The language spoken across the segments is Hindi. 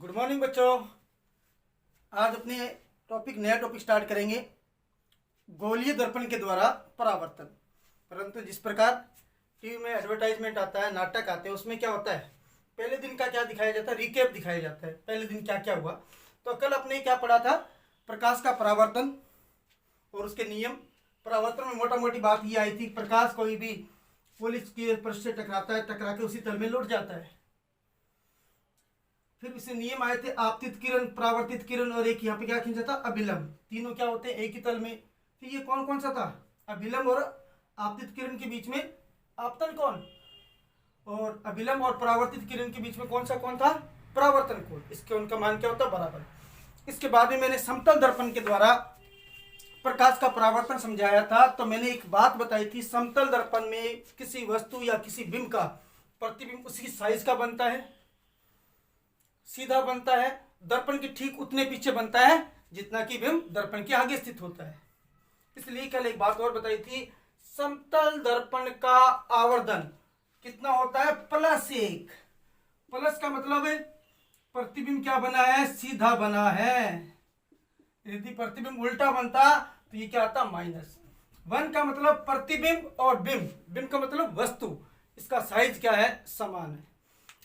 गुड मॉर्निंग बच्चों। आज अपने नया टॉपिक स्टार्ट करेंगे गोलीय दर्पण के द्वारा परावर्तन। परंतु जिस प्रकार टीवी में एडवर्टाइजमेंट आता है, नाटक आते हैं, उसमें क्या होता है, पहले दिन का क्या दिखाया जाता है, रिकेप दिखाया जाता है, पहले दिन क्या क्या हुआ। तो कल अपने क्या पढ़ा था, प्रकाश का परावर्तन और उसके नियम। परावर्तन में मोटा मोटी बात ये आई थी, प्रकाश कोई भी पुलिस के पृष्ठ से टकराता है, टकरा के उसी तल में लौट जाता है। फिर इसे नियम आए थे, आपतित किरण, परावर्तित किरण और एक यहाँ पे क्या खींचा था, अभिलंब। तीनों क्या होते हैं, एक ही तल में। फिर ये कौन कौन सा था, अभिलंब और आपतित किरण के बीच में आपतन कोण, और अभिलंब और परावर्तित किरण के बीच में कौन था, परावर्तन कोण। इसके उनका मान क्या होता है, बराबर। इसके बाद में मैंने समतल दर्पण के द्वारा प्रकाश का परावर्तन समझाया था। तो मैंने एक बात बताई थी, समतल दर्पण में किसी वस्तु या किसी बिंब का प्रतिबिंब उसकी साइज का बनता है, सीधा बनता है, दर्पण के ठीक उतने पीछे बनता है जितना कि बिंब दर्पण के आगे स्थित होता है। इसलिए कल एक बात और बताई थी, समतल दर्पण का आवर्धन कितना होता है, +1। प्लस का मतलब है प्रतिबिंब क्या बना है, सीधा बना है। यदि प्रतिबिंब उल्टा बनता तो ये क्या आता, -1 का मतलब प्रतिबिंब और बिंब का मतलब वस्तु, इसका साइज क्या है, समान है।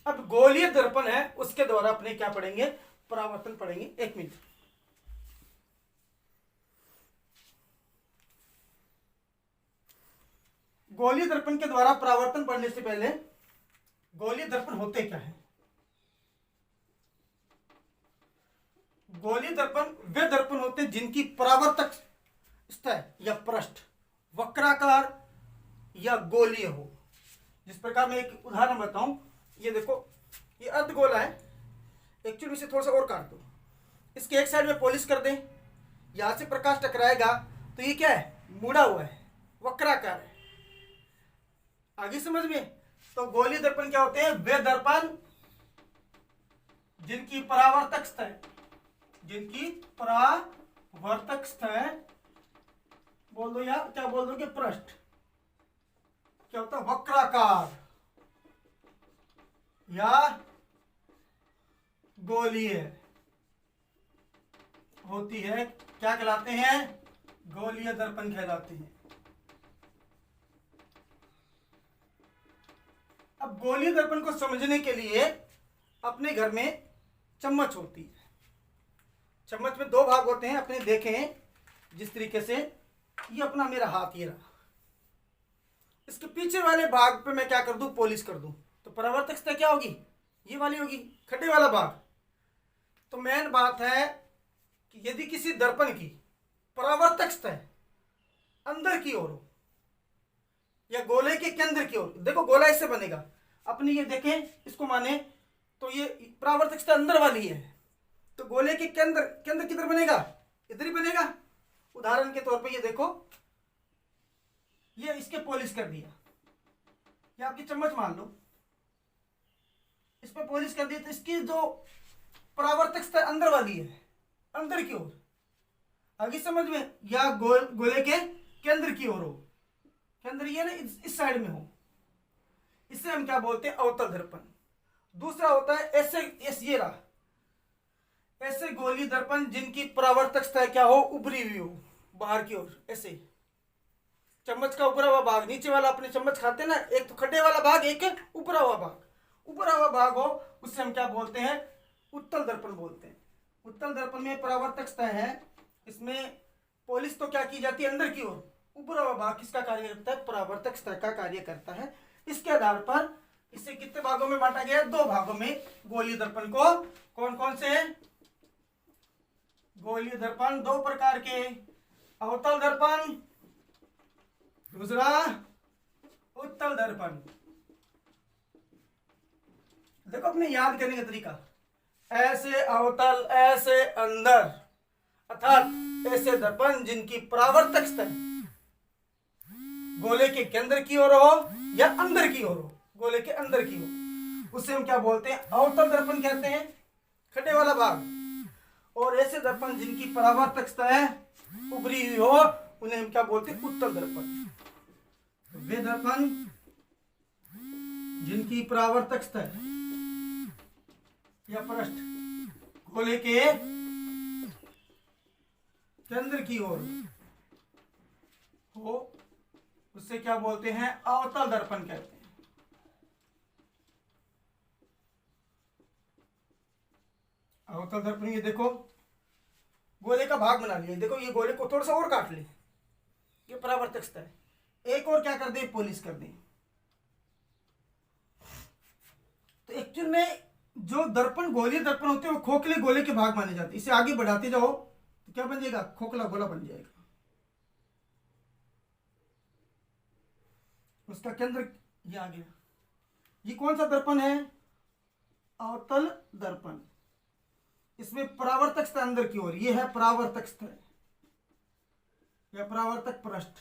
अब गोलीय दर्पण है, उसके द्वारा अपने क्या पढ़ेंगे, परावर्तन पढ़ेंगे। एक मिनट। गोलीय दर्पण के द्वारा परावर्तन पढ़ने से पहले गोलीय दर्पण होते क्या है। गोलीय दर्पण वे दर्पण होते हैं जिनकी परावर्तक सतह या पृष्ठ वक्राकार या गोलीय हो। जिस प्रकार मैं एक उदाहरण बताऊं, ये देखो, ये अर्धगोला है, एक्चुअली इसे थोड़ा सा और काट दो, इसके एक साइड में पॉलिश कर दें, यहां से प्रकाश टकराएगा तो ये क्या है, मुड़ा हुआ है, वक्राकार है। आगे समझ में। तो गोलीय दर्पण क्या होते हैं, वे दर्पण जिनकी परावर्तक सतह बोल दो, या क्या बोल दो कि पृष्ठ क्या होता है, वक्राकार या गोलीय होती है, क्या कहलाते हैं, गोलीय दर्पण कहलाते हैं। अब गोलीय दर्पण को समझने के लिए अपने घर में चम्मच होती है। चम्मच में 2 भाग होते हैं, अपने देखें जिस तरीके से, ये अपना मेरा हाथ ये रहा, इसके पीछे वाले भाग पे मैं क्या कर दूं, पॉलिश कर दूं, तो परावर्तक सतह क्या होगी, ये वाली होगी, खड्डे वाला भाग। तो मेन बात है कि यदि किसी दर्पण की परावर्तक सतह अंदर की ओर हो या गोले के केंद्र की ओर, देखो गोला इससे बनेगा, अपनी ये देखें इसको माने तो ये परावर्तक सतह अंदर वाली है, तो गोले के केंद्र किधर बनेगा, इधर ही बनेगा। उदाहरण के तौर पे ये देखो, ये इसके पॉलिश कर दिया, ये आपकी चम्मच मान लो, इस पर पॉलिश कर दी, तो इसकी जो परावर्तक सतह अंदर वाली है, अंदर की ओर, आगे समझ में, या गोले के केंद्र की ओर हो, केंद्र ये ना इस साइड में हो, इसे हम क्या बोलते हैं, अवतल दर्पण। दूसरा होता है ऐसे ये रहा, ऐसे गोलीय दर्पण जिनकी परावर्तक सतह क्या हो, उभरी हुई हो बाहर की ओर, ऐसे चम्मच का ऊपरा हुआ भाग, नीचे वाला अपने चम्मच खाते ना, एक तो खड्डे वाला भाग, एक ऊपरा हुआ भाग, ऊपरा हुआ भाग हो, उससे हम क्या बोलते हैं, उत्तल दर्पण बोलते हैं। उत्तल दर्पण में परावर्तक सतह है, इसमें पॉलिश तो क्या की जाती है, अंदर की ओर, ऊपरा हुआ भाग किसका कार्य करता है, परावर्तक सतह का कार्य करता है। इसके आधार पर इसे कितने भागों में बांटा गया, 2 भागों में गोलीय दर्पण को। कौन कौन से गोलीय दर्पण, 2 प्रकार के, अवतल दर्पण, दूसरा उत्तल दर्पण। देखो अपने याद करने का तरीका, ऐसे अवतल, ऐसे अंदर, अर्थात ऐसे दर्पण जिनकी परावर्तक सतह गोले के केंद्र की ओर हो या अंदर की ओर हो, गोले के अंदर की हो, उसे हम क्या बोलते हैं, अवतल दर्पण कहते हैं, खड्डे वाला भाग। और ऐसे दर्पण जिनकी परावर्तक सतह उभरी हुई हो, उन्हें हम क्या बोलते हैं, उत्तल दर्पण। वे दर्पण जिनकी परावर्तक सतह या पृष्ठ गोले के केंद्र की ओर हो, उससे क्या बोलते हैं? अवतल दर्पण कहते हैं। अवतल दर्पण, ये देखो गोले का भाग बना लिया, देखो ये गोले को थोड़ा सा और काट ले, ये परावर्तक सतह है। एक और क्या कर दे? पॉलिश कर दे। तो एक्चुअल में जो दर्पण गोलीय दर्पण होते हैं वो खोखले गोले के भाग माने जाते हैं। इसे आगे बढ़ाते जाओ तो क्या बन जाएगा? खोखला गोला बन जाएगा। उसका केंद्र ये आ गया। ये कौन सा दर्पण है? अवतल दर्पण। इसमें परावर्तक सतह अंदर की ओर, ये है परावर्तक सतह या परावर्तक पृष्ठ,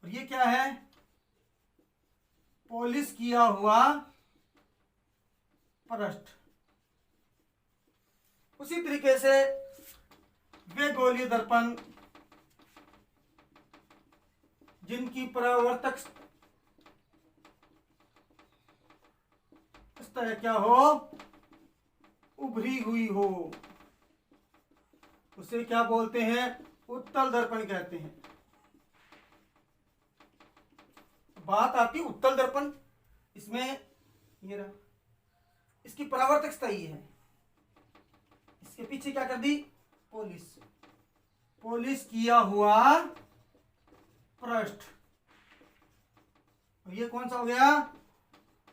और ये क्या है? पॉलिश किया हुआ पृष्ठ। उसी तरीके से वे गोलीय दर्पण जिनकी परावर्तक सतह क्या हो? उभरी हुई हो, उसे क्या बोलते हैं? उत्तल दर्पण कहते हैं। बात आती है उत्तल दर्पण, इसमें ये रहा, इसकी परावर्तक सतह ये है, इसके पीछे क्या कर दी? पॉलिश, पॉलिश किया हुआ पृष्ठ। और ये कौन सा हो गया?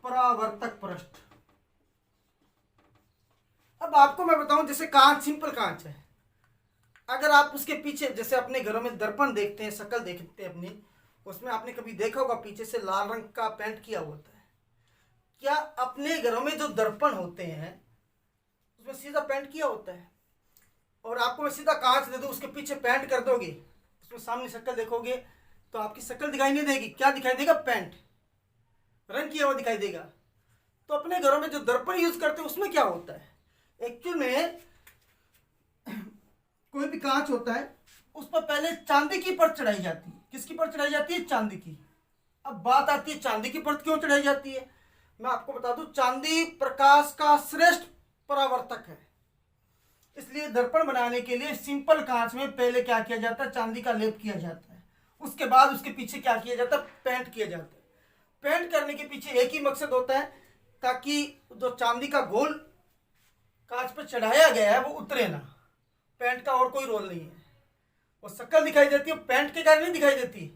परावर्तक पृष्ठ। अब आपको मैं बताऊं, जैसे कांच, सिंपल कांच है, अगर आप उसके पीछे, जैसे अपने घरों में दर्पण देखते हैं, शक्ल देखते हैं अपनी, उसमें आपने कभी देखा होगा पीछे से लाल रंग का पेंट किया होता है। क्या अपने घरों में जो दर्पण होते हैं उसमें सीधा पेंट किया होता है? और आपको मैं सीधा कांच दे दूं, उसके पीछे पेंट कर दोगे, उसमें सामने शक्ल देखोगे तो आपकी शक्ल दिखाई नहीं देगी। क्या दिखाई देगा? पेंट, रंग किया हुआ दिखाई देगा। तो अपने घरों में जो दर्पण यूज करते हैं उसमें क्या होता है? एक्चुअल में कोई भी कांच होता है, उस पर पहले चांदी की परत चढ़ाई जाती है। किसकी परत चढ़ाई जाती है? चांदी की। अब बात आती है चांदी की परत क्यों चढ़ाई जाती है। मैं आपको बता दूं, चांदी प्रकाश का श्रेष्ठ परावर्तक है, इसलिए दर्पण बनाने के लिए सिंपल कांच में पहले क्या किया जाता है? चांदी का लेप किया जाता है। उसके बाद उसके पीछे क्या किया जाता है? पेंट किया जाता है। पेंट करने के पीछे एक ही मकसद होता है, ताकि जो चांदी का गोल कांच पर चढ़ाया गया है वो उतरे ना। पेंट का और कोई रोल नहीं है। वो शक्ल दिखाई देती है, पेंट के कारण नहीं दिखाई देती,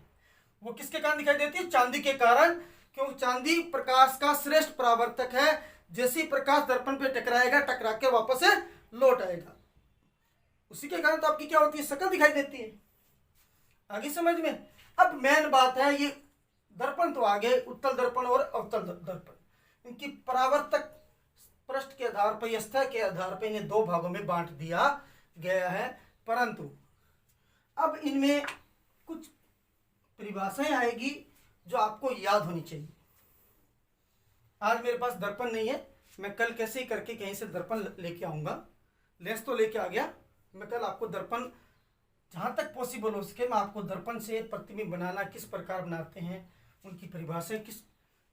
वो किसके कारण दिखाई देती है? चांदी के कारण, क्योंकि चांदी प्रकाश का श्रेष्ठ परावर्तक है। जैसे ही प्रकाश दर्पण पे टकराएगा, टकरा के वापस से लौट आएगा, उसी के कारण तो आपकी क्या होती है? शक्ल दिखाई देती है। आगे समझ में? अब मेन बात है, ये दर्पण तो आ गए, उत्तल दर्पण और अवतल दर्पण। इनकी परावर्तक पृष्ठ के आधार पर या सतह के आधार पर इन्हें दो भागों में बांट दिया गया है। परंतु अब इनमें कुछ परिभाषाएं आएगी जो आपको याद होनी चाहिए। आज मेरे पास दर्पण नहीं है, मैं कल कैसे ही करके कहीं से दर्पण लेके आऊंगा। लेंस तो लेके आ गया, मैं कल आपको दर्पण जहाँ तक पॉसिबल हो सके मैं आपको दर्पण से प्रतिबिंब बनाना किस प्रकार बनाते हैं, उनकी परिभाषाएं किस,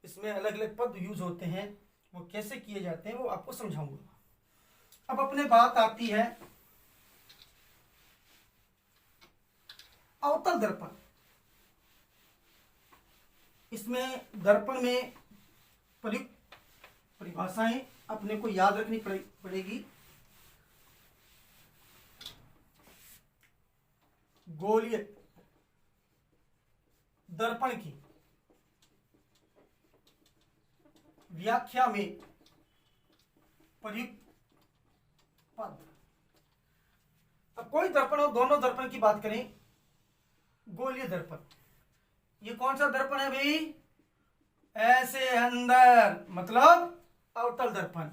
इसमें अलग अलग पद यूज होते हैं, वो कैसे किए जाते हैं, वो आपको समझाऊंगा। अब अपने बात आती है अवतल दर्पण। इसमें दर्पण में प्रयुक्त परिभाषाएं अपने को याद रखनी पड़ेगी। गोलीय दर्पण की व्याख्या में प्रयुक्त पद। अब कोई दर्पण और दोनों दर्पण की बात करें, गोलीय दर्पण, ये कौन सा दर्पण है भाई? ऐसे अंदर, मतलब अवतल दर्पण,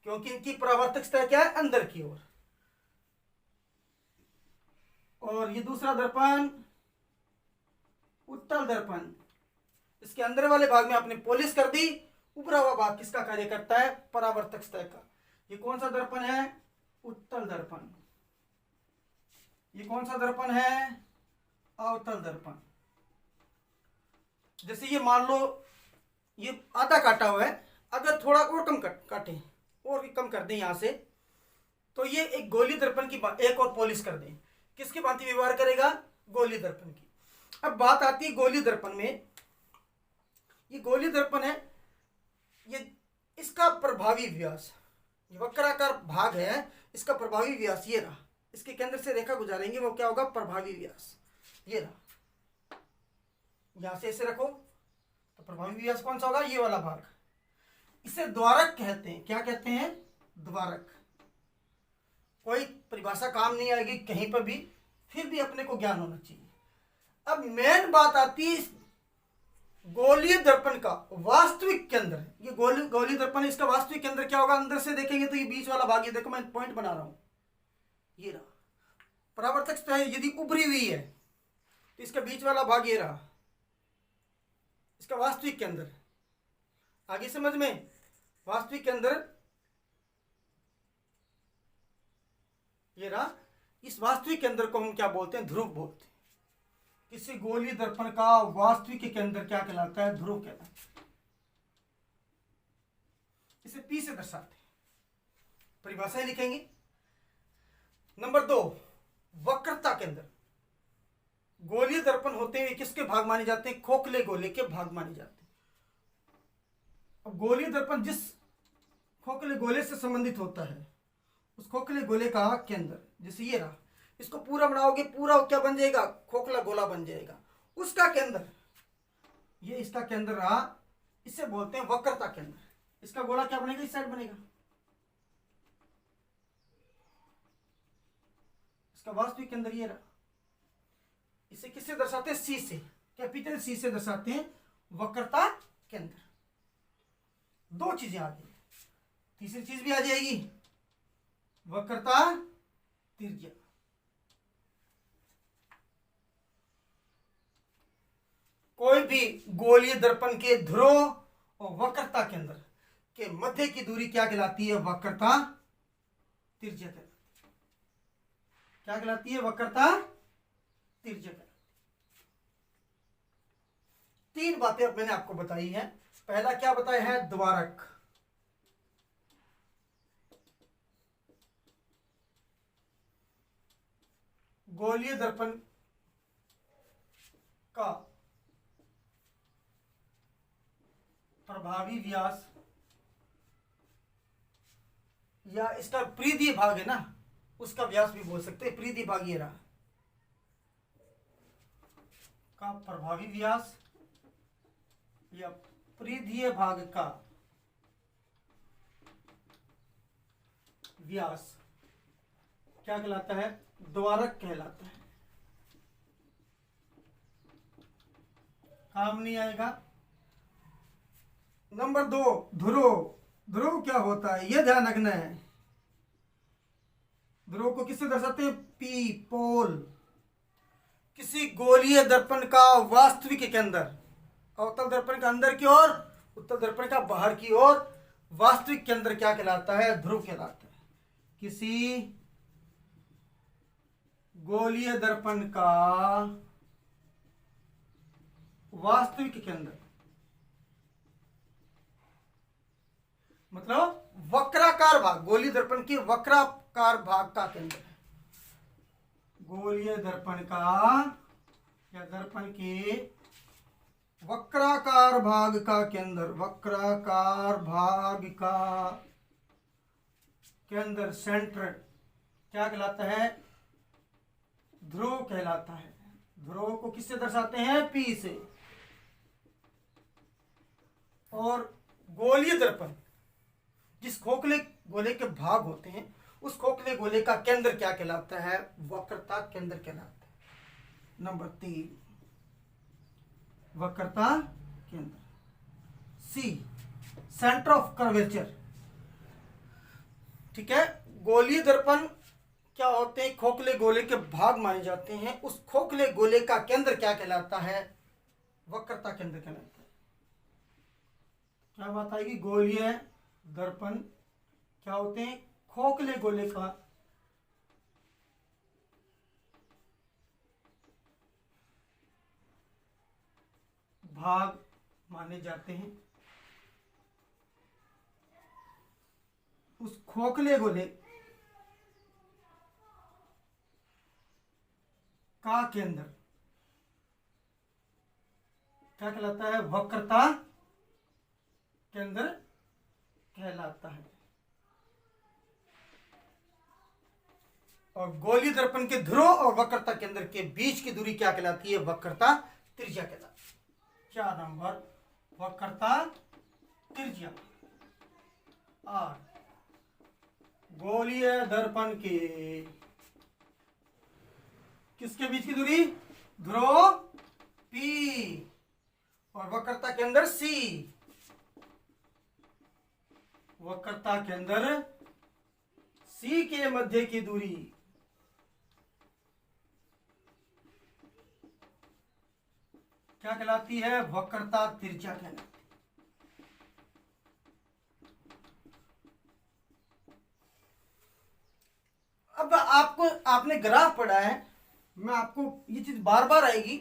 क्योंकि इनकी परावर्तक सतह क्या है? अंदर की ओर। और ये दूसरा दर्पण उत्तल दर्पण, इसके अंदर वाले भाग में आपने पॉलिश कर दी, ऊपरा हुआ भाग किसका कार्य करता है? परावर्तक सतह का। ये कौन सा दर्पण है? उत्तल दर्पण। ये कौन सा दर्पण है? अवतल दर्पण। जैसे ये मान लो ये आधा काटा हुआ है, अगर थोड़ा और कम काटे और भी कम कर दें यहां से, तो ये एक गोलीय दर्पण की एक और पॉलिश कर दें, किसकी भांति व्यवहार करेगा, गोलीय दर्पण की। अब बात आती है गोलीय दर्पण में। ये गोलीय दर्पण है, ये इसका प्रभावी व्यास, ये वक्राकार भाग है, इसका प्रभावी व्यास ये रहा, इसके केंद्र से रेखा गुजारेंगे वो क्या होगा, प्रभावी व्यास ये रहा। यहां से ऐसे रखो तो प्रभावी व्यास कौन सा होगा, ये वाला भाग। इसे द्वारक कहते हैं। क्या कहते हैं, द्वारक। कोई परिभाषा काम नहीं आएगी कहीं पर भी, फिर भी अपने को ज्ञान होना चाहिए। अब मेन बात आती है इस गोलीय दर्पण का वास्तविक केंद्र। ये गोलीय दर्पण, इसका वास्तविक केंद्र क्या होगा, अंदर से देखेंगे तो ये बीच वाला भाग, ये देखो मैं पॉइंट बना रहा हूं, ये रहा। परावर्तक सतह यदि उभरी हुई है तो इसका बीच वाला भाग ये रहा, इसका वास्तविक केंद्र। आगे समझ में, वास्तविक केंद्र ये रहा। इस वास्तविक केंद्र को हम क्या बोलते हैं, ध्रुव बोलते हैं। किसी गोलीय दर्पण का वास्तविक केंद्र क्या कहलाता है, ध्रुव कहलाता है। इसे P से दर्शाते हैं, परिभाषाएं लिखेंगे। नंबर 2, वक्रता केंद्र। गोलीय दर्पण होते हैं किसके भाग माने जाते हैं, खोखले गोले के भाग माने जाते हैं। अब गोलीय दर्पण जिस खोखले गोले से संबंधित होता है, उस खोखले गोले का केंद्र, जैसे ये रहा, इसको पूरा बनाओगे, पूरा क्या बन जाएगा, खोखला गोला बन जाएगा। उसका केंद्र, ये इसका केंद्र रहा, इसे बोलते हैं वक्रता केंद्र। इसका गोला क्या बनेगा, इस साइड बनेगा। इसका वास्तविक केंद्र ये रहा। इसे किससे दर्शाते हैं, सी से, कैपिटल सी से दर्शाते हैं वक्रता केंद्र। 2 चीजें आ गई, तीसरी चीज भी आ जाएगी, वक्रता त्रिज्या। कोई भी गोलीय दर्पण के ध्रुव और वक्रता केंद्र के मध्य की दूरी क्या कहलाती है, वक्रता त्रिज्या कहलाती है। क्या कहलाती है, वक्रता त्रिज्या कहलाती है। 3 बातें अब मैंने आपको बताई हैं। पहला क्या बताया है, द्वारक। गोलीय दर्पण का प्रभावी व्यास या इसका परिधीय भाग है ना, उसका व्यास भी बोल सकते हैं। परिधीय भाग ये रहा, का प्रभावी व्यास या परिधीय भाग का व्यास क्या कहलाता है, द्वारक कहलाता है। काम नहीं आएगा। नंबर 2, ध्रुव। ध्रुव क्या होता है, यह ध्यान रखना है। ध्रुव को किससे दर्शाते हैं, पी, पोल। किसी गोलीय दर्पण का वास्तविक केंद्र, अवतल दर्पण का अंदर की ओर, उत्तल दर्पण का बाहर की ओर, वास्तविक केंद्र क्या कहलाता है, ध्रुव कहलाता है। किसी गोलीय दर्पण का वास्तविक केंद्र मतलब वक्राकार भाग, गोलीय दर्पण की वक्राकार भाग का केंद्र है। गोलीय दर्पण का या दर्पण के वक्राकार भाग का केंद्र, वक्राकार भाग का केंद्र, सेंटर क्या कहलाता है, ध्रुव कहलाता है। ध्रुव को किससे दर्शाते हैं, पी से। और गोलीय दर्पण जिस खोखले गोले के भाग होते हैं, उस खोखले गोले का केंद्र क्या कहलाता है, वक्रता केंद्र कहलाता है। नंबर 3, वक्रता केंद्र। सी, सेंटर ऑफ कर्वेचर। ठीक है, गोलीय दर्पण क्या होते हैं, खोखले गोले के भाग माने जाते हैं। उस खोखले गोले का केंद्र क्या कहलाता है, वक्रता केंद्र कहलाता है। क्या बात आएगी, गोलीय दर्पण क्या होते हैं, खोखले गोले का भाग माने जाते हैं। उस खोखले गोले का केंद्र क्या कहलाता है? वक्रता केंद्र कहलाता है। और गोलीय दर्पण के ध्रुव और वक्रता केंद्र के बीच की दूरी क्या कहलाती है? वक्रता त्रिज्या कहलाती है। 4 नंबर वक्रता त्रिज्या। और गोलीय दर्पण के किसके बीच की दूरी? ध्रुव P और वक्रता केंद्र C। वक्रता केंद्र C के मध्य की दूरी क्या कहलाती है? वक्रता त्रिज्या कहलाती है। अब आपने ग्राफ पढ़ा है, मैं आपको ये चीज बार बार आएगी,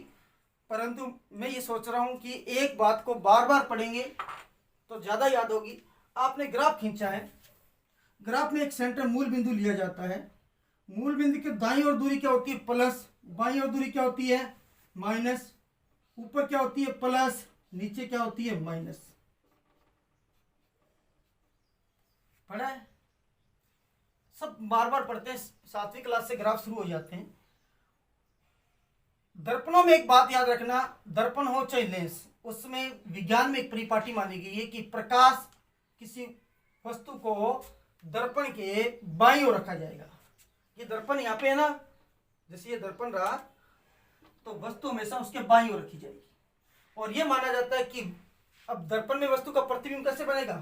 परंतु मैं ये सोच रहा हूं कि एक बात को बार बार पढ़ेंगे तो ज्यादा याद होगी। आपने ग्राफ खींचा है, ग्राफ में एक सेंटर मूल बिंदु लिया जाता है। मूल बिंदु के दाईं ओर दूरी क्या होती है? प्लस। बाईं ओर दूरी क्या होती है? माइनस। ऊपर क्या होती है? प्लस। नीचे क्या होती है? माइनस। पढ़ा है? सब बार बार पढ़ते हैं, 7वीं क्लास से ग्राफ शुरू हो जाते हैं। दर्पणों में एक बात याद रखना, दर्पण हो चाहे लेंस, उसमें विज्ञान में एक परिपाटी मानी गई है कि प्रकाश किसी वस्तु को दर्पण के बाईं ओर रखा जाएगा। ये दर्पण यहाँ पे है ना, जैसे ये दर्पण रहा तो वस्तु हमेशा उसके बाईं ओर रखी जाएगी। और ये माना जाता है कि अब दर्पण में वस्तु का प्रतिबिंब कैसे बनेगा?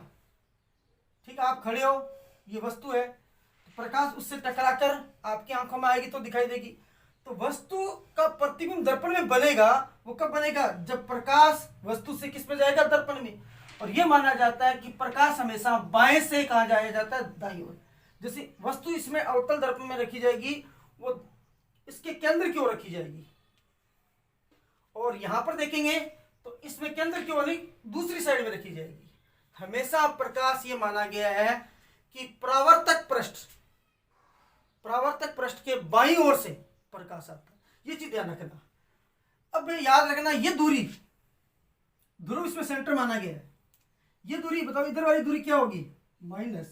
ठीक है, आप खड़े हो, ये वस्तु है, तो प्रकाश उससे टकराकर आपकी आंखों में आएगी तो दिखाई देगी। तो वस्तु का प्रतिबिंब दर्पण में बनेगा, वो कब बनेगा? जब प्रकाश वस्तु से किस में जाएगा? दर्पण में। और यह माना जाता है कि प्रकाश हमेशा बाएं से कहा जाया जाता है? दाईं ओर। जैसे वस्तु इसमें अवतल दर्पण में रखी जाएगी, वो इसके केंद्र की ओर रखी जाएगी। और यहां पर देखेंगे तो इसमें केंद्र की ओर दूसरी साइड में रखी जाएगी। हमेशा प्रकाश ये माना गया है कि परावर्तक पृष्ठ के बाईं ओर से प्रकाश आता है। ये चीज ध्यान रखना। अब याद रखना, ये दूरी ध्रुव इसमें सेंटर माना गया है। ये दूरी बताओ, इधर वाली दूरी क्या होगी? माइनस।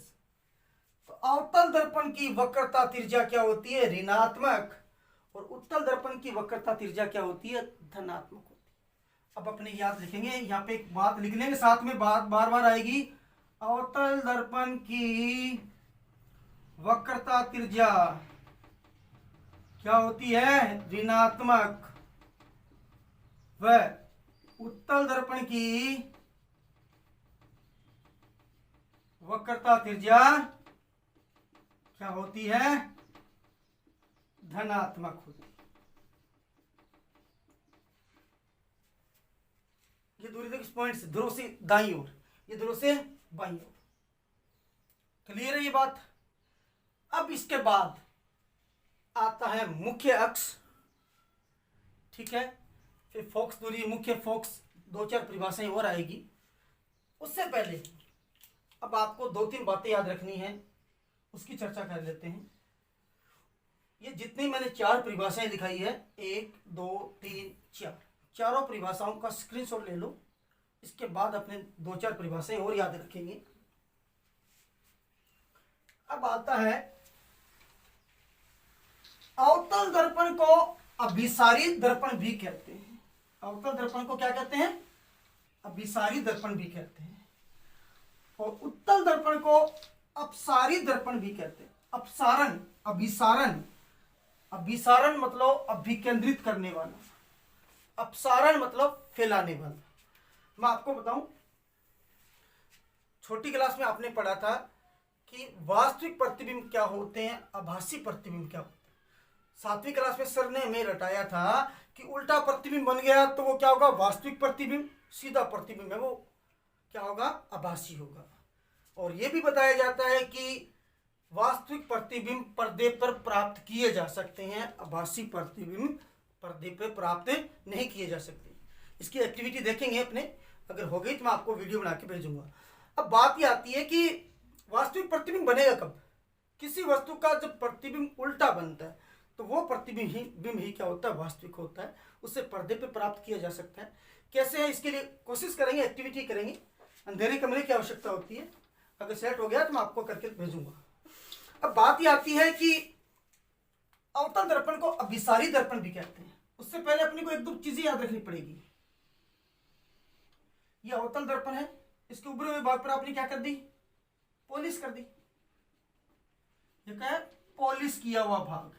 तो अवतल दर्पण की वक्रता त्रिज्या क्या होती है? ऋणात्मक। और उत्तल दर्पण की वक्रता त्रिज्या क्या होती है? धनात्मक होती है। अब अपने याद लिखेंगे, यहाँ पे एक बात लिख लेंगे, साथ में बात बार बार आएगी। अवतल दर्पण की वक्रता त्रिज्या क्या होती है? ऋणात्मक। व उत्तल दर्पण की वक्रता त्रिज्या क्या होती है? धनात्मक होती है। ये दूरी देखो, इस पॉइंट से ध्रुव से दाईं ओर, ये ध्रुव से बाईं ओर। क्लियर है ये बात? अब इसके बाद आता है मुख्य अक्ष। ठीक है, फिर फोकस दूरी, मुख्य फोकस, 2-4 परिभाषाएं और आएगी। उससे पहले अब आपको 2-3 बातें याद रखनी है, उसकी चर्चा कर लेते हैं। ये जितनी मैंने 4 परिभाषाएं दिखाई है, 1, 2, 3, 4, चारों परिभाषाओं का स्क्रीनशॉट ले लो। इसके बाद अपने 2-4 परिभाषाएं और याद रखेंगे। अब आता है अवतल दर्पण को अभिसारी दर्पण भी कहते हैं। अवतल दर्पण को क्या कहते हैं? अभिसारी दर्पण भी कहते हैं। और उत्तल दर्पण को अपसारी दर्पण भी कहते हैं। अपसारण, अभिसारण, अभिसारण मतलब अभिकेंद्रित करने वाला, अपसारण मतलब फैलाने वाला। मैं आपको बताऊं, छोटी क्लास में आपने पढ़ा था कि वास्तविक प्रतिबिंब क्या होते हैं, आभासी प्रतिबिंब क्या होते हैं। 7वीं क्लास में सर ने हमें रटाया था कि उल्टा प्रतिबिंब बन गया तो वो क्या होगा? वास्तविक प्रतिबिंब। सीधा प्रतिबिंब है वो क्या होगा? आभासी होगा। और ये भी बताया जाता है कि वास्तविक प्रतिबिंब पर्दे पर प्राप्त किए जा सकते हैं, आभासी प्रतिबिंब पर्दे पर प्राप्त नहीं किए जा सकते। इसकी एक्टिविटी देखेंगे अपने, अगर हो गई तो मैं आपको वीडियो बना के भेजूंगा। अब बात ये आती है कि वास्तविक प्रतिबिंब बनेगा कब? किसी वस्तु का जब प्रतिबिंब उल्टा बनता है तो वो प्रतिबिंब ही बिंब ही क्या होता है, वास्तविक होता है, उससे पर्दे पे प्राप्त किया जा सकता है। कैसे है, इसके लिए कोशिश करेंगे, एक्टिविटी करेंगे। अंधेरे कमरे की आवश्यकता होती है, अगर सेट हो गया तो मैं आपको करके भेजूंगा। अब बात ये आती है कि अवतल दर्पण को अभिसारी दर्पण भी कहते हैं। उससे पहले अपने को एक दो चीजें याद रखनी पड़ेगी। ये अवतल दर्पण है, इसके उभरे हुए भाग पर आपने क्या कर दी, पॉलिश कर दी। ये क्या है, पॉलिश किया हुआ भाग,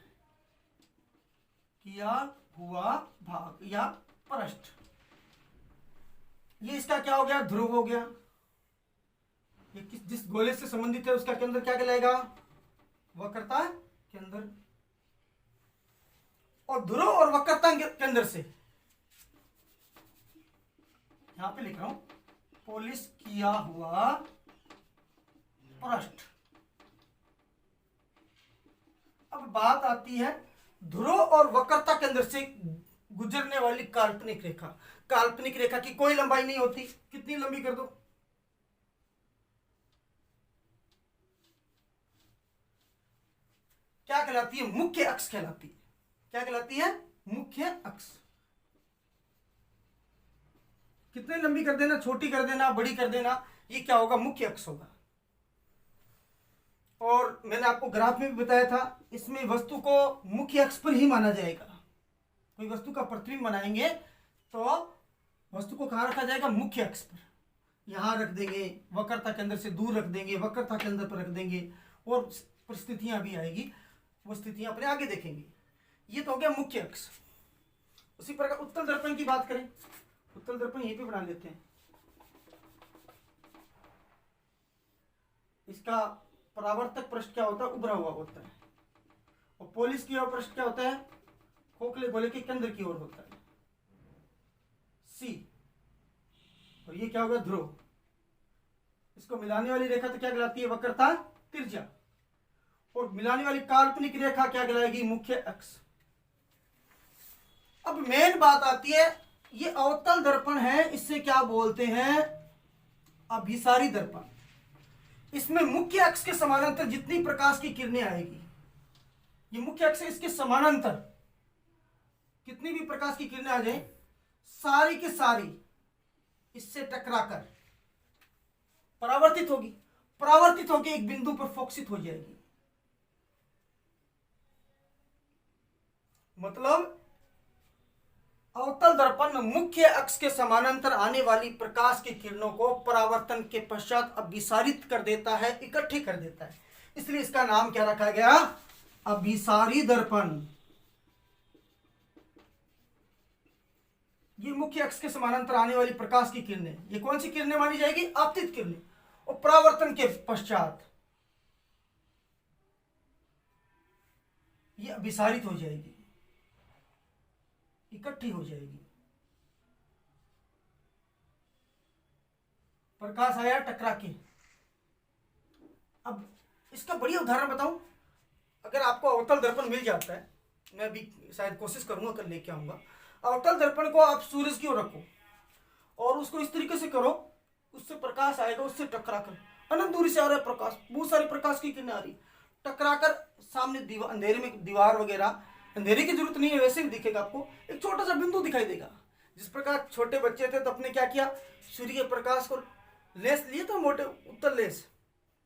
किया हुआ भाग या पृष्ठ। ये इसका क्या हो गया, ध्रुव हो गया। ये जिस गोले से संबंधित है उसका केंद्र क्या कहलाएगा, वक्रता केंद्र। और ध्रुव और वक्रता केंद्र से यहां पे लिख रहा हूं, पॉलिश किया हुआ पृष्ठ। अब बात आती है ध्रुव और वक्रता केंद्र से गुजरने वाली काल्पनिक रेखा। काल्पनिक रेखा की कोई लंबाई नहीं होती, कितनी लंबी कर दो, क्या कहलाती है, मुख्य अक्ष कहलाती है। क्या कहलाती है, मुख्य अक्ष। कितनी लंबी कर देना, छोटी कर देना, बड़ी कर देना, ये क्या होगा, मुख्य अक्ष होगा। और मैंने आपको ग्राफ में भी बताया था, इसमें वस्तु को मुख्य अक्ष पर ही माना जाएगा। कोई वस्तु का प्रतिबिंब बनाएंगे तो वस्तु को कहां रखा जाएगा, मुख्य अक्ष पर। यहां रख देंगे, वक्रता केंद्र से दूर रख देंगे, वक्रता केंद्र पर रख देंगे, और परिस्थितियां भी आएगी, वो स्थितियां अपने आगे देखेंगे। ये तो हो गया मुख्य अक्ष। उसी प्रकार उत्तल दर्पण की बात करें, उत्तल दर्पण यहीं पे बना लेते हैं। इसका परावर्तक पृष्ठ क्या होता है, उभरा हुआ होता है, और पॉलिश किया हुआ पृष्ठ क्या होता है, खोखले गोले के केंद्र की ओर होता है, सी। और ये क्या होगा, ध्रुव। इसको मिलाने वाली रेखा तो क्या कहलाती है, वक्रता त्रिज्या। और मिलाने वाली काल्पनिक रेखा क्या कहलाएगी, मुख्य अक्ष। अब मेन बात आती है, ये अवतल दर्पण है, इससे क्या बोलते हैं, अभिसारी दर्पण। इसमें मुख्य अक्ष के समानांतर जितनी प्रकाश की किरणें आएगी, ये मुख्य अक्ष है, इसके समानांतर कितनी भी प्रकाश की किरणें आ जाए, सारी की सारी इससे टकराकर परावर्तित होगी। परावर्तित होकर एक बिंदु पर फोकसित हो जाएगी। मतलब अवतल दर्पण मुख्य अक्ष के समानांतर आने वाली प्रकाश की किरणों को परावर्तन के पश्चात अभिसारित कर देता है, इकट्ठी कर देता है। इसलिए इसका नाम क्या रखा गया, अभिसारी दर्पण। ये मुख्य अक्ष के समानांतर आने वाली प्रकाश की किरणें, ये कौन सी किरणें मानी जाएगी, आपतित किरणें। और परावर्तन के पश्चात ये अभिसारित हो जाएगी, इकट्ठी हो जाएगी। प्रकाश आया टकरा के। अब इसका बढ़िया उदाहरण बताऊं, अगर आपको अवतल दर्पण मिल जाता है, मैं भी शायद कोशिश करूंगा, कल लेके आऊंगा। अवतल दर्पण को आप सूरज की ओर रखो और उसको इस तरीके से करो, उससे प्रकाश आएगा, उससे टकराकर अनंत दूरी से आ रहा है प्रकाश, बहुत सारी प्रकाश की किरणें आ रही, टकराकर सामने अंधेरे में दीवार वगैरह, अंधेरे की जरूरत नहीं है, वैसे भी दिखेगा आपको, एक छोटा सा बिंदु दिखाई देगा। जिस प्रकार छोटे बच्चे थे तो अपने क्या किया, सूर्य के प्रकाश को लेंस लिए था, मोटे उत्तल लेंस,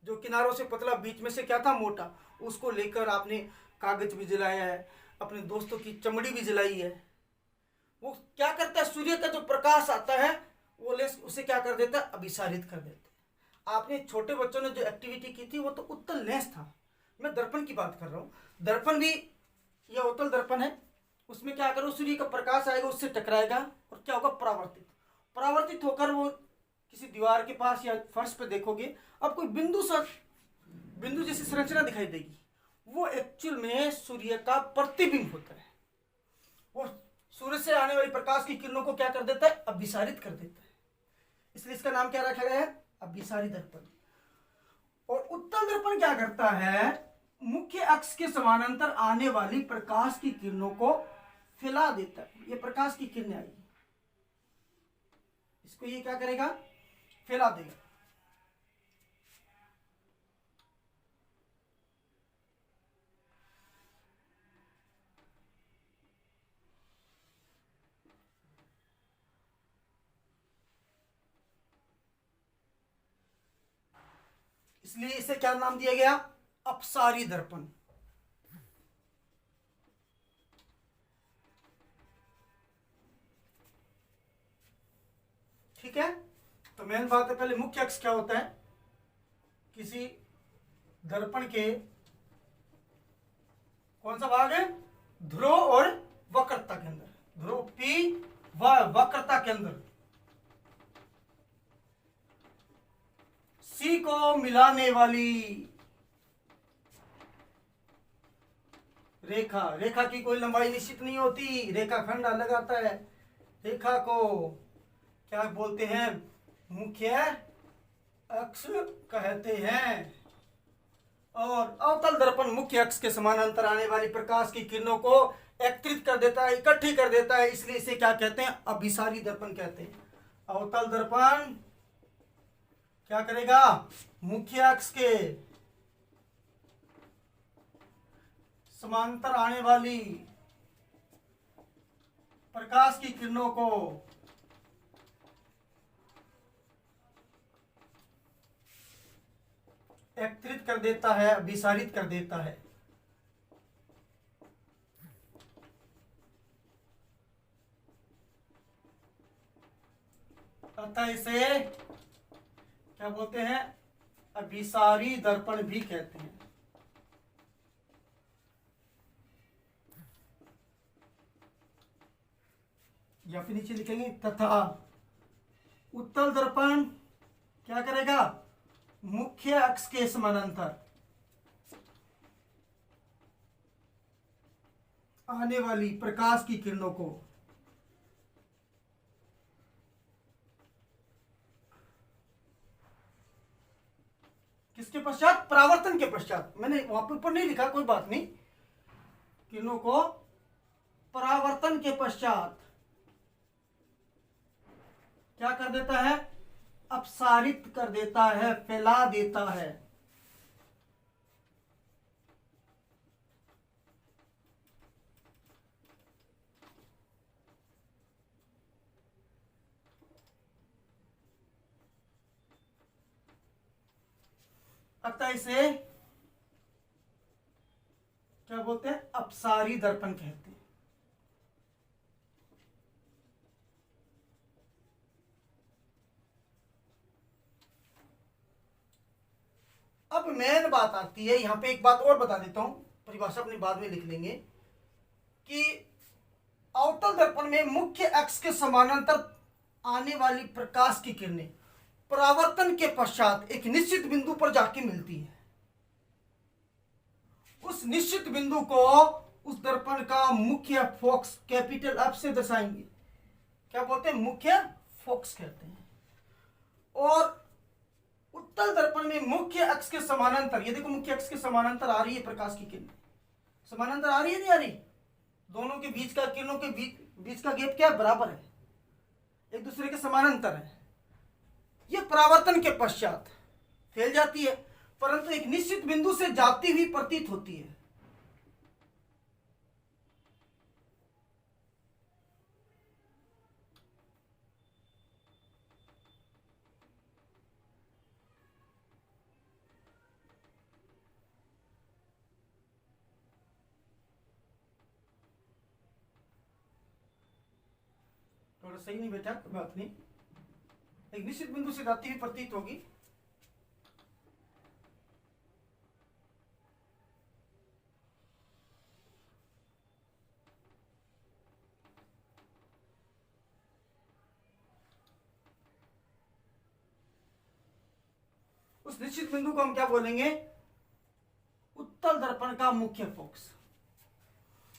जो किनारों से पतला, बीच में से क्या था, मोटा, उसको लेकर आपने कागज भी जलाया है, अपने दोस्तों की चमड़ी भी जलाई है। वो क्या करता है, सूर्य का जो प्रकाश आता है वो लेंस उसे क्या कर देता है, अभिसारित कर देता है। आपने छोटे बच्चों ने जो एक्टिविटी की थी वो तो उत्तल लेंस था, मैं दर्पण की बात कर रहा हूँ। दर्पण भी यह उत्तल दर्पण है, उसमें क्या करो, सूर्य का प्रकाश आएगा, उससे टकराएगा और क्या होगा, परावर्तित। परावर्तित होकर वो किसी दीवार के पास या फर्श पे देखोगे, आपको बिंदु जैसी संरचना दिखाई देगी, वो एक्चुअल में सूर्य का प्रतिबिंब होता है। वो सूर्य से आने वाली प्रकाश की किरणों को क्या कर देता है, अभिसारित कर देता है। इसलिए इसका नाम क्या रखा गया है, अभिसारी दर्पण। और उत्तल दर्पण क्या करता है, मुख्य अक्ष के समानांतर आने वाली प्रकाश की किरणों को फैला देता है। ये प्रकाश की किरणें आई, इसको ये क्या करेगा, फैला देगा। इसलिए इसे क्या नाम दिया गया? अपसारी दर्पण। ठीक है, तो मेन बात है, पहले मुख्य अक्ष क्या होता है? किसी दर्पण के कौन सा भाग है? ध्रुव और वक्रता के अंदर, ध्रुव P व वक्रता के अंदर C को मिलाने वाली रेखा। रेखा की कोई लंबाई निश्चित नहीं होती, रेखा खंड अलग आता है। रेखा को क्या बोलते हैं? मुख्य अक्ष कहते हैं। और अवतल दर्पण मुख्य अक्ष के समानांतर आने वाली प्रकाश की किरणों को एकत्रित कर देता है, इकट्ठी कर देता है, इसलिए इसे क्या कहते हैं? अभिसारी दर्पण कहते हैं। अवतल दर्पण क्या करेगा? मुख्य अक्ष के समांतर आने वाली प्रकाश की किरणों को एकत्रित कर देता है, अभिसारित कर देता है। अतः इसे क्या बोलते हैं? अभिसारी दर्पण भी कहते हैं। या फिर नीचे लिखेंगे तथा उत्तल दर्पण क्या करेगा? मुख्य अक्ष के समानांतर आने वाली प्रकाश की किरणों को किसके पश्चात? परावर्तन के पश्चात। मैंने वहां पे ऊपर नहीं लिखा, कोई बात नहीं। किरणों को परावर्तन के पश्चात क्या कर देता है? अपसारित कर देता है, फैला देता है। अतः इसे क्या बोलते हैं? अपसारी दर्पण कहते हैं। अब मेन बात आती है, यहां पे एक बात और बता देता हूं, परिभाषा अपने बाद में लिख लेंगे, कि अवतल दर्पण में मुख्य अक्ष के समानांतर आने वाली प्रकाश की किरणें परावर्तन के पश्चात एक निश्चित बिंदु पर जाके मिलती है। उस निश्चित बिंदु को उस दर्पण का मुख्य फोकस कैपिटल एफ से दर्शाएंगे। क्या बोलते हैं? मुख्य फोकस कहते हैं। और उत्तल दर्पण में मुख्य अक्ष के समानांतर, ये देखो मुख्य अक्ष के समानांतर आ रही है प्रकाश की किरण। समानांतर आ रही है, नहीं आ रही? दोनों के बीच का, किरणों के बीच का गैप क्या है? बराबर है, एक दूसरे के समानांतर है। ये परावर्तन के पश्चात फैल जाती है, परंतु एक निश्चित बिंदु से जाती हुई प्रतीत होती है। थोड़ा सही नहीं बैठा, कोई बात नहीं। एक निश्चित बिंदु से जाती हुई प्रतीत होगी। उस निश्चित बिंदु को हम क्या बोलेंगे? उत्तल दर्पण का मुख्य फोकस।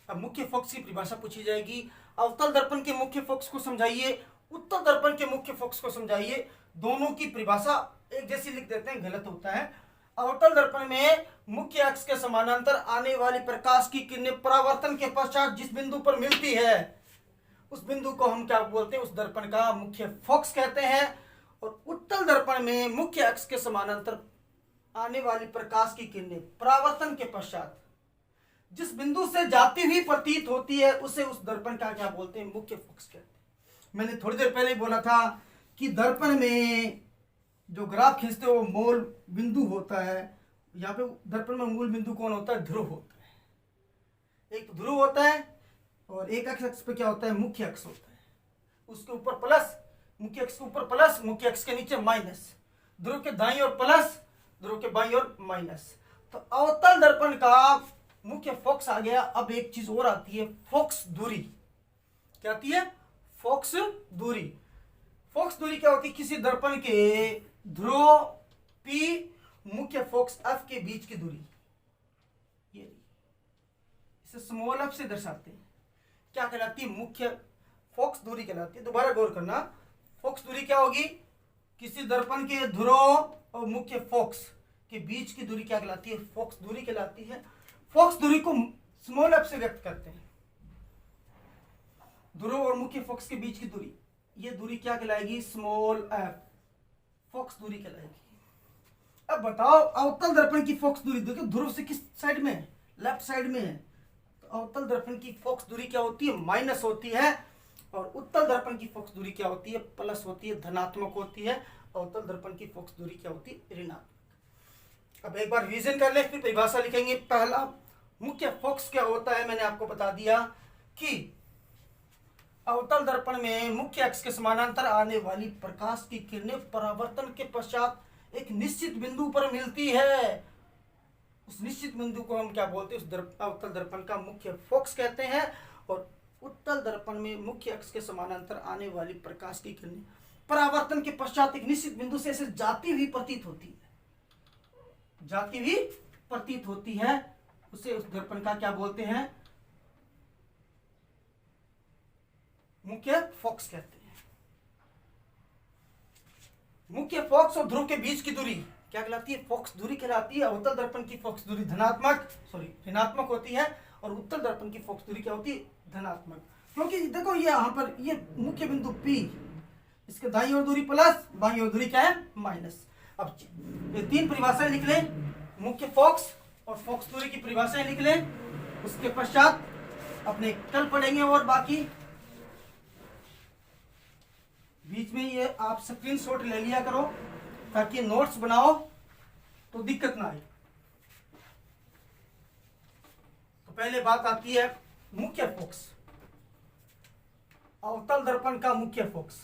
अब मुख्य फोकस की परिभाषा पूछी जाएगी। अवतल दर्पण के मुख्य फोकस को समझाइए, उत्तल दर्पण के मुख्य फोकस को समझाइए। दोनों की परिभाषा एक जैसी लिख देते हैं, गलत होता है। अवतल दर्पण में मुख्य अक्ष के समानांतर आने वाली प्रकाश की किरणें परावर्तन के पश्चात जिस बिंदु पर मिलती है, उस बिंदु को हम क्या बोलते हैं? उस दर्पण का मुख्य फोकस कहते हैं। और उत्तल दर्पण में मुख्य अक्ष के समानांतर आने वाली प्रकाश की किरणें परावर्तन के पश्चात जिस बिंदु से जाती हुई प्रतीत होती है, उसे उस दर्पण का क्या बोलते हैं? मुख्य फोकस कहते हैं। मैंने थोड़ी देर पहले बोला था कि दर्पण में जो ग्राफ खींचते हो वो मूल बिंदु होता है। यहाँ पे दर्पण में मूल बिंदु कौन होता है? ध्रुव होता है। एक तो ध्रुव होता है और एक अक्ष पे क्या होता है? मुख्य अक्ष होता है। उसके ऊपर प्लस, मुख्य अक्ष के ऊपर प्लस, मुख्य अक्ष के नीचे माइनस। ध्रुव के दाईं ओर प्लस, ध्रुव के बाईं ओर माइनस। तो अवतल दर्पण का मुख्य फोकस आ गया। अब एक चीज और आती है, फोकस दूरी। क्या आती है? फोकस दूरी। फोकस दूरी क्या होती है? किसी दर्पण के ध्रुव P मुख्य फोकस F के बीच की दूरी। ये इसे स्मॉल f से दर्शाते हैं। क्या कहलाती है? मुख्य फोकस दूरी कहलाती है। दोबारा गौर करना, फोकस दूरी क्या होगी? किसी दर्पण के ध्रुव और मुख्य फोकस के बीच की दूरी क्या कहलाती है? फोकस दूरी कहलाती है। फोकस दूरी को स्मॉल f से व्यक्त करते हैं। ध्रुव और मुख्य फोकस के बीच की दूरी, ये दूरी क्या कहलाएगी? स्मॉल f, फोकस दूरी कहलाएगी। अब बताओ, अवतल दर्पण की फोकस दूरी देखो, ध्रुव से किस साइड में है? लेफ्ट साइड में है। तो अवतल दर्पण की फोकस दूरी क्या होती है? माइनस होती है। और उत्तल दर्पण की फोकस दूरी क्या होती है? प्लस होती है, धनात्मक होती है। अवतल दर्पण की फोकस दूरी क्या होती है? ऋणात्मक। अब एक बार रिवीजन कर ले, फिर परिभाषा लिखेंगे। पहला, मुख्य फोकस क्या होता है? मैंने आपको बता दिया कि अवतल दर्पण में मुख्य अक्ष के समानांतर आने वाली प्रकाश की किरणें परावर्तन के पश्चात एक निश्चित बिंदु पर मिलती है। उस निश्चित बिंदु को हम क्या बोलते हैं? उस अवतल दर्पण का मुख्य फोकस कहते हैं। और उत्तल दर्पण में मुख्य अक्ष के समानांतर आने वाली प्रकाश की किरणें परावर्तन के पश्चात एक निश्चित बिंदु से ऐसे जाती हुई प्रतीत होती है, जाती हुई प्रतीत होती है। उसे उस दर्पण का क्या बोलते हैं? मुख्य फोकस कहते हैं। मुख्य फोकस और ध्रुव के बीच की दूरी क्या कहलाती है? फोकस दूरी कहलाती है। अवतल दर्पण की फोकस दूरी ऋणात्मक होती है। और उत्तल दर्पण की फोकस दूरी क्या होती है? धनात्मक। क्योंकि देखो, ये यहाँ पर ये मुख्य बिंदु P, इसके दाईं ओर दूरी प्लस, बाईं ओर दूरी क्या है? माइनस। अब ये तीन परिभाषाएं लिख लें, मुख्य फोकस और फोकस दूरी की परिभाषाएं लिख लें। उसके पश्चात अपने कल पढ़ेंगे। और बाकी बीच में ये आप स्क्रीनशॉट ले लिया करो ताकि नोट्स बनाओ तो दिक्कत ना आए। तो पहले बात आती है मुख्य फोकस, अवतल दर्पण का मुख्य फोकस।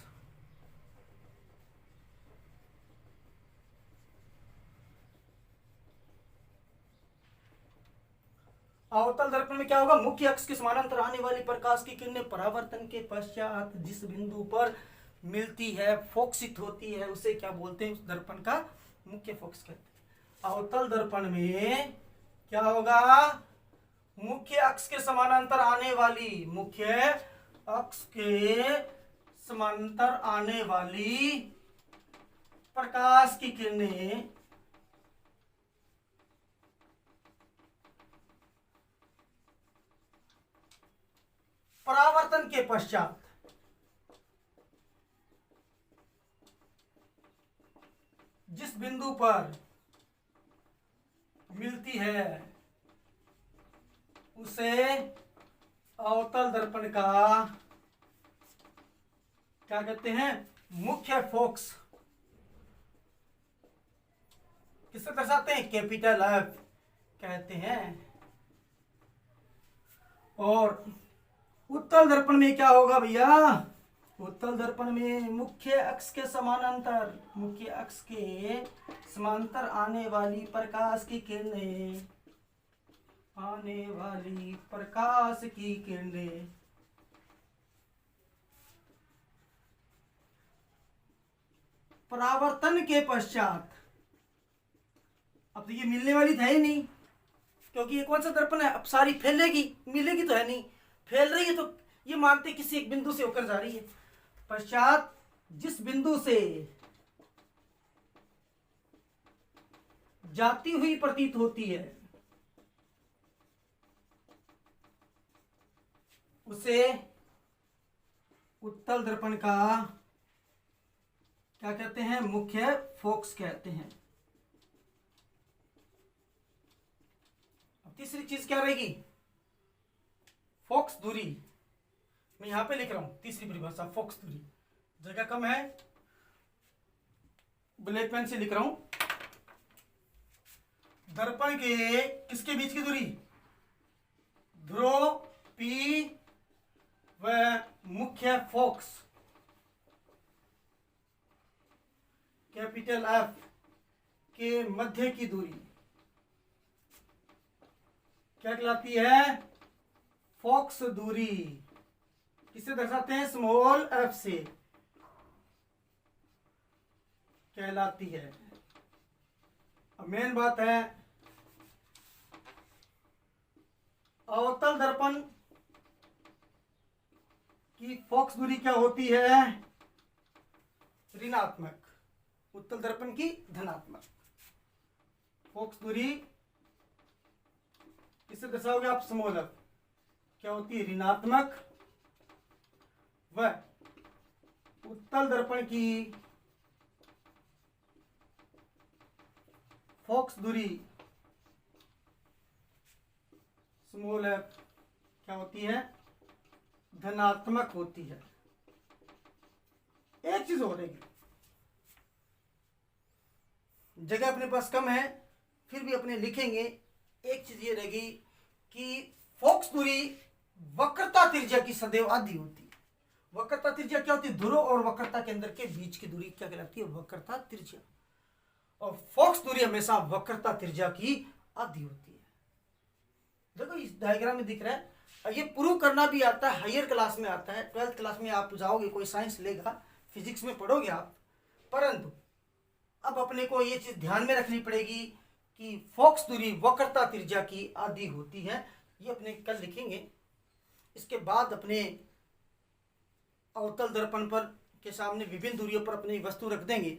अवतल दर्पण में क्या होगा? मुख्य अक्ष के समानांतर आने वाली प्रकाश की किरणें परावर्तन के पश्चात जिस बिंदु पर मिलती है, फोकसित होती है, उसे क्या बोलते हैं? उस दर्पण का मुख्य फोकस कहते हैं। अवतल दर्पण में क्या होगा? मुख्य अक्ष के समानांतर आने वाली, मुख्य अक्ष के समानांतर आने वाली प्रकाश की किरणें परावर्तन के पश्चात जिस बिंदु पर मिलती है उसे अवतल दर्पण का क्या कहते हैं? मुख्य फोकस। किससे दर्शाते हैं? कैपिटल F कहते हैं। और उत्तल दर्पण में क्या होगा भैया? उत्तल दर्पण में मुख्य अक्ष के समानांतर, मुख्य अक्ष के समांतर आने वाली प्रकाश की किरणें, आने वाली प्रकाश की किरणें परावर्तन के पश्चात, अब तो ये मिलने वाली था ही नहीं, क्योंकि ये कौन सा दर्पण है? अब सारी फैलेगी, मिलेगी तो है नहीं। फैल रही है तो ये मानते किसी एक बिंदु से होकर जा रही है। पश्चात जिस बिंदु से जाती हुई प्रतीत होती है उसे उत्तल दर्पण का क्या कहते हैं? मुख्य फोकस कहते हैं। अब तीसरी चीज क्या रहेगी? फोकस दूरी। मैं यहां पे लिख रहा हूं तीसरी परिभाषा, फोकस दूरी। जगह कम है, ब्लैक पेन से लिख रहा हूं। दर्पण के किसके बीच की दूरी? ध्रुव पी व मुख्य फोकस कैपिटल एफ के मध्य की दूरी क्या कहलाती है? फोकस दूरी। किससे दर्शाते हैं? स्मॉल एफ से कहलाती है। अब मेन बात है, अवतल दर्पण की फोकस दूरी क्या होती है? ऋणात्मक। उत्तल दर्पण की धनात्मक। फोकस दूरी किससे दर्शाओगे आप? Small F. क्या होती है? ऋणात्मक। व उत्तल दर्पण की फोकस दूरी स्मॉल एफ क्या होती है? धनात्मक होती है। एक चीज हो रहेगी, जगह अपने पास कम है, फिर भी अपने लिखेंगे। एक चीज ये रहेगी कि फोकस दूरी वक्रता त्रिज्या की सदैव आधी होती है। वक्रता त्रिज्या क्या होती है? ध्रुव और वक्रता के अंदर के बीच की दूरी क्या कहलाती है? वक्रता त्रिज्या। और फोकस दूरी हमेशा वक्रता त्रिज्या की आधी होती है। देखो इस डायग्राम में दिख रहा है। ये प्रूव करना भी आता है, हायर क्लास में आता है। 12th क्लास में आप जाओगे, कोई साइंस लेगा, फिजिक्स में पढ़ोगे आप। परंतु अब अपने को ये चीज ध्यान में रखनी पड़ेगी कि फोकस दूरी वक्रता त्रिज्या की आधी होती है। ये अपने कल लिखेंगे। इसके बाद अपने अवतल दर्पण पर के सामने विभिन्न दूरियों पर अपनी वस्तु रख देंगे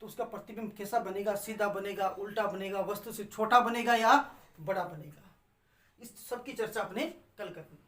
तो उसका प्रतिबिंब कैसा बनेगा? सीधा बनेगा, उल्टा बनेगा, वस्तु से छोटा बनेगा या बड़ा बनेगा? इस सब की चर्चा अपने कल करेंगे।